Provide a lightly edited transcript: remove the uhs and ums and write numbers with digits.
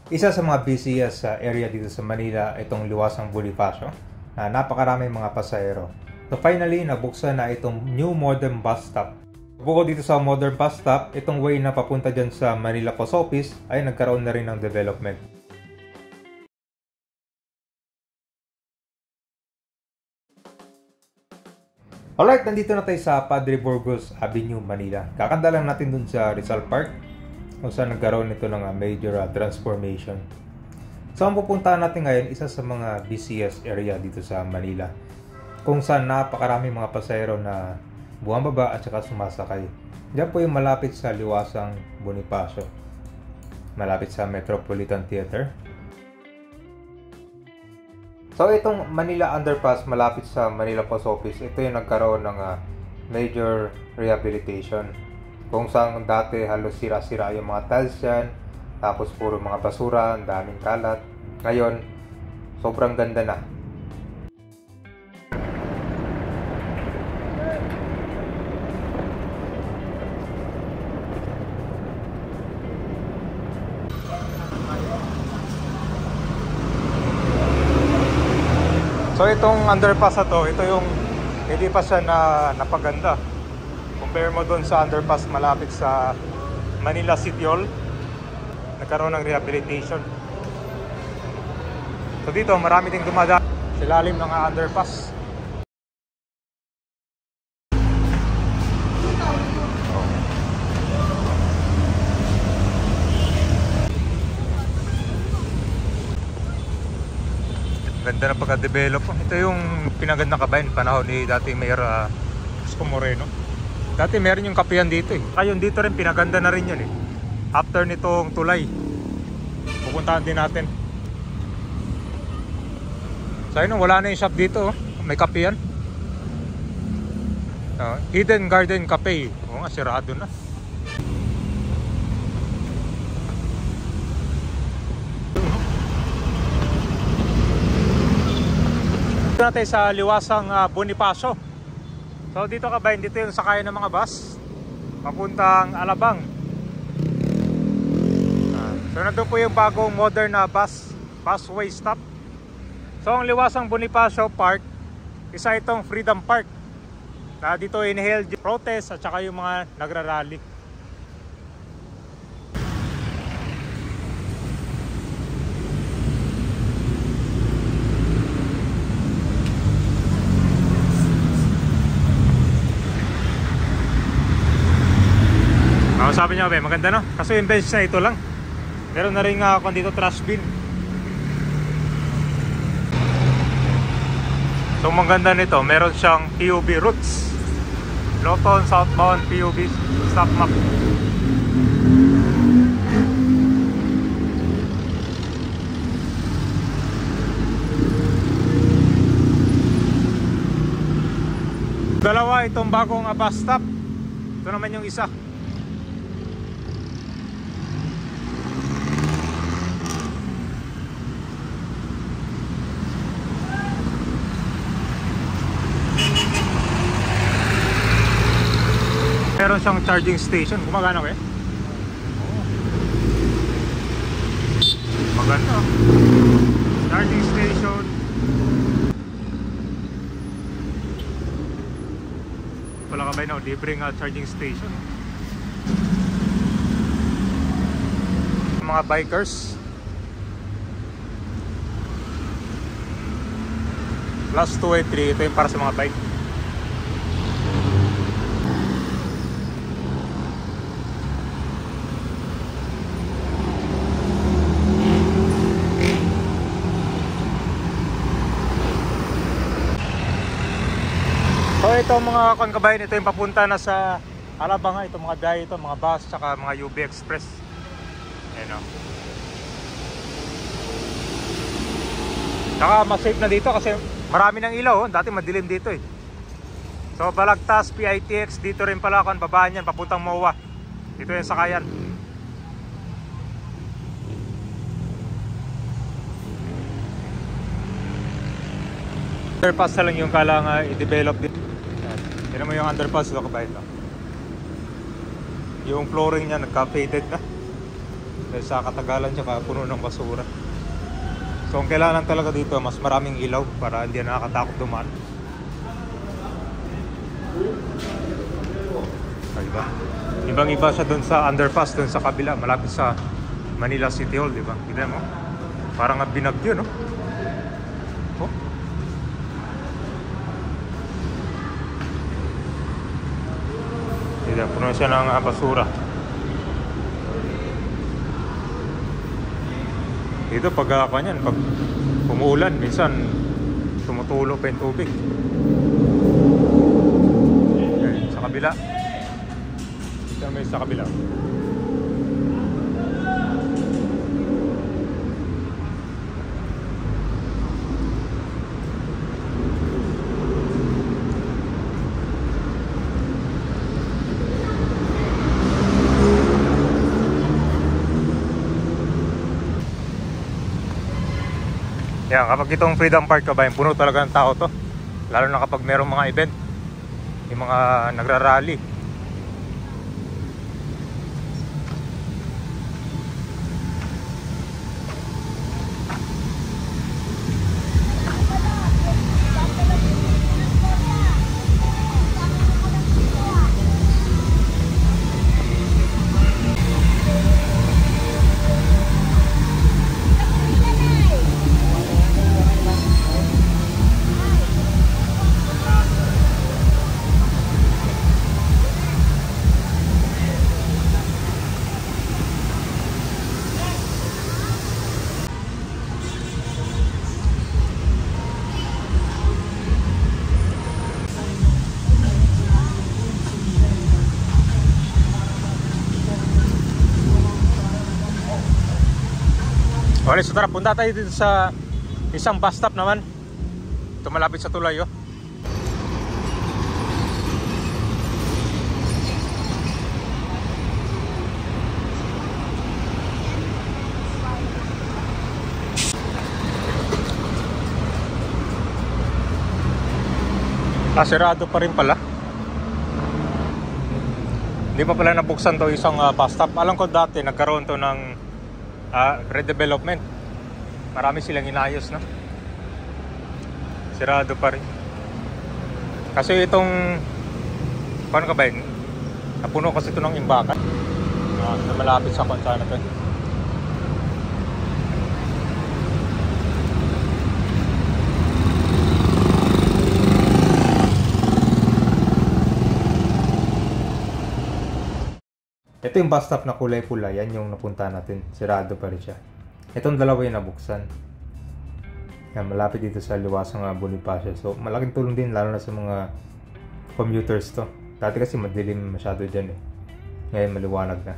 Isa sa mga busiest area dito sa Manila itong Liwasang Bonifacio na napakaraming mga pasahero. So finally, nabuksan na itong new modern bus stop. Bukod dito sa modern bus stop, itong way na papunta dyan sa Manila Post Office ay nagkaroon na rin ng development. Alright, nandito na tayo sa Padre Burgos Avenue, Manila. Kakanda lang natin dun sa Rizal Park kung saan nagkaroon nito ng major transformation. So ang pupuntahan natin ngayon, isa sa mga busiest area dito sa Manila, kung saan napakarami mga pasahero na bumababa at saka sumasakay. Diyan po yung malapit sa Liwasang Bonifacio, malapit sa Metropolitan Theater. So itong Manila Underpass malapit sa Manila Post Office, ito yung nagkaroon ng major rehabilitation. Kung saan dati halos sira-sira yung mga tiles yan, tapos puro mga basura, ang daming kalat. Ngayon, sobrang ganda na. So itong underpass na to, ito yung hindi pa siya napaganda. Compare mo doon sa underpass malapit sa Manila City Hall, nagkaroon ng rehabilitation. So dito marami ding dumadaan sa ilalim ng underpass. Ganda na pagka-develop. Ito yung pinagandang kabayan panahon ni dating Mayor Isko Moreno. Dati meron yung kapihan dito eh. Ngayon dito rin pinaganda na rin yun eh. After nitong tulay, pupuntahan din natin. So ayun, wala na yung shop dito. May kapihan. Hidden Garden Cafe. Oo nga, sirado na. Dito na tayo sa Liwasang Bonifacio. So dito kabayan, dito yung sakayan ng mga bus papuntang Alabang. So nandun po yung bagong modern na busway stop. So ang Liwasang Bonifacio Park, isa itong Freedom Park na dito inhale protest at saka yung mga nagrarally. Sabi niya, maganda no? Kasi yung bench na ito lang. Meron na rin ako dito trash bin. So maganda nito, meron siyang PUV routes. Lawton southbound PUV stop map. Dalawa itong bagong bus stop. Ito naman yung isa. Meron siyang charging station. Gumagana kayo? Maganda. Charging station. Wala ka ba yun? Libreng charging station. Mga bikers. Plus 2 and 3. Ito yung para sa mga bike. So ito mga kabayan, ito yung papunta na sa Alabang, ito mga biyahe ito, mga bus, tsaka mga UB Express. Ayan o. Tsaka mas safe na dito kasi marami ng ilaw, dati madilim dito eh. So Balagtas, PITX, dito rin pala kung babaan yan, papuntang MOA. Dito yung sakayan. Underpass na lang yung kailangan i-develop din. Tignan mo yung underpass ito kabayan. Yung flooring niya nagka-faded na. Dahil sa katagalan tsaka puno ng basura. So ang kailangan talaga dito, mas maraming ilaw para hindi na nakakatakot dumaan. Diba? Ibang iba siya dun sa underpass, dun sa kabila, malapit sa Manila City Hall, diba? Kita mo? Parang binagyo, no? Oh. Diba? Puno siya ng basura. Dito pag kanyan, pag umuulan, minsan tumutulo pa yung tubig. Ayan, sa kabila. Dito may sa kabila. Yan, kapag itong Freedom Park Kabayan, puno talaga ng tao to. Lalo na kapag merong mga event, yung mga nagrarally. Okay, so tara, punta tayo dito sa isang bus stop naman. Ito malapit sa tulay, oh. Sirado pa rin pala. Hindi pa pala nabuksan to isang bus stop. Alam ko dati nagkaroon to ng redevelopment. Marami silang inayos, no? Sirado pa rin. Kasi itong paano ka ba yun? Napuno kasi ito ng imbakan na malapit sa Pansana to. Ito yung bus stop na kulay pula, yan yung napunta natin. Sirado pa rin siya. Itong dalawa yung nabuksan. Yan, malapit dito sa Liwasang Bonifacio. So, malaking tulong din lalo na sa mga commuters to. Dati kasi madilim masyado dyan eh. Ngayon maliwanag na.